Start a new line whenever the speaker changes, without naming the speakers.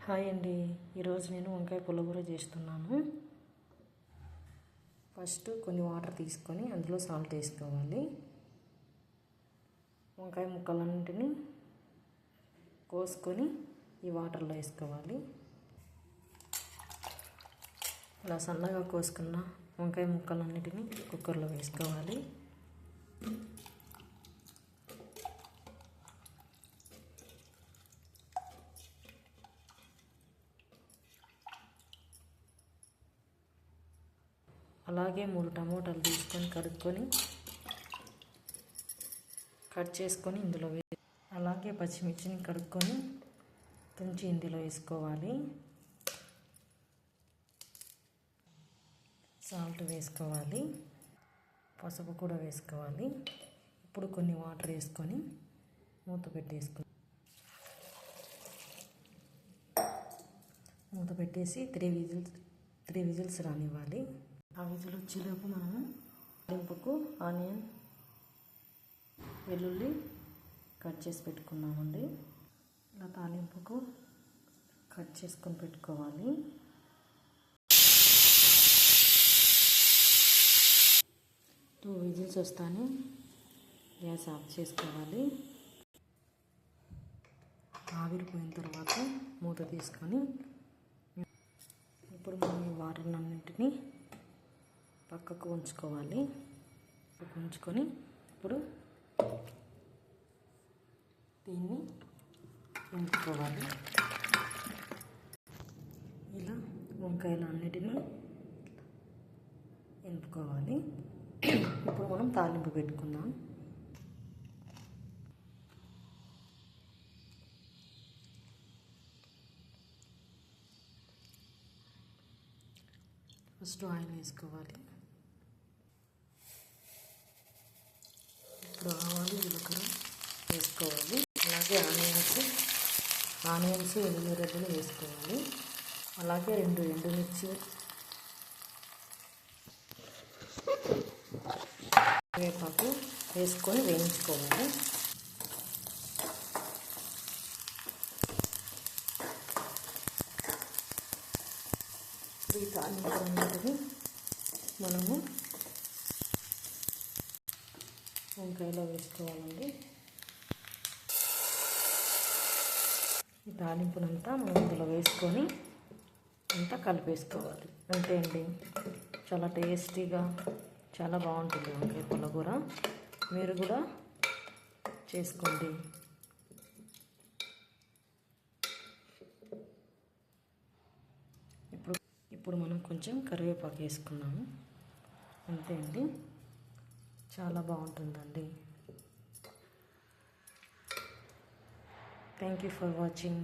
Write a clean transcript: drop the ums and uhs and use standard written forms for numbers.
Hi అండి. ఈరోజు నేను వంకాయ పుల్లగూర చేస్తున్నాను. ఫస్ట్ కొన్ని వాటర్ తీసుకొని అందులో సాల్ట్ వేసుకోవాలి. వంకాయ ముక్కలన్నింటినీ కోసుకొని ఈ వాటర్లో వేసుకోవాలి. ఇలా సన్నగా కోసుకున్న వంకాయ ముక్కలన్నింటినీ కుక్కర్లో వేసుకోవాలి. అలాగే 3 టమోటాలు తీసుకొని కడుక్కొని కట్ చేసుకొని ఇందులో అలాగే పచ్చిమిర్చిని కడుక్కొని తుంచి ఇందులో వేసుకోవాలి. సాల్ట్ వేసుకోవాలి, పసుపు కూడా వేసుకోవాలి. ఇప్పుడు కొన్ని వాటర్ వేసుకొని మూత పెట్టేసి 3 విజిల్స్ రానివ్వాలి. ఆ విజిల్ వచ్చేలోపు మనము తాలింపుకు ఆనియన్, వెల్లుల్లి కట్ చేసి పెట్టుకున్నామండి. ఇలా తాలింపుకు కట్ చేసుకొని పెట్టుకోవాలి. టూ విజిల్స్ వస్తానే గ్యాస్ ఆఫ్ చేసుకోవాలి. ఆవిరిపోయిన తర్వాత మూత తీసుకొని ఇప్పుడు మనం ఈ వాటర్ అన్నింటినీ పక్కకు ఉంచుకొని ఇప్పుడు దీన్ని ఎంపుకోవాలి. ఇలా వంకాయలు అన్నిటినీ ఎంపుకోవాలి. ఇప్పుడు మనం తాలింపు పెట్టుకుందాం. ఫస్ట్ ఆయిల్ వేసుకోవాలి. ఇప్పుడు ఆవాలు, జీలకర్ర వేసుకోవాలి. అలాగే ఆనియన్స్ ఎల్లిగడ్డలు వేసుకోవాలి. అలాగే 2 ఎండుమిర్చి, కరివేపాకు వేసుకొని వేయించుకోవాలి. ఈ తాలింపులన్నిటిని మనము వంకాయలో వేసుకోవాలండి. ఈ తాలింపునంతా మనం ఇందులో వేసుకొని అంతా కలిపేసుకోవాలి. అంతే అండి, చాలా టేస్టీగా చాలా బాగుంటుంది వంకాయ పుల్లగూర. మీరు కూడా చేసుకోండి. ఇప్పుడు మనం కొంచెం కరివేపాకు వేసుకున్నాము. అంతే అండి, చాలా బాగుంటుందండి. Thank you for watching.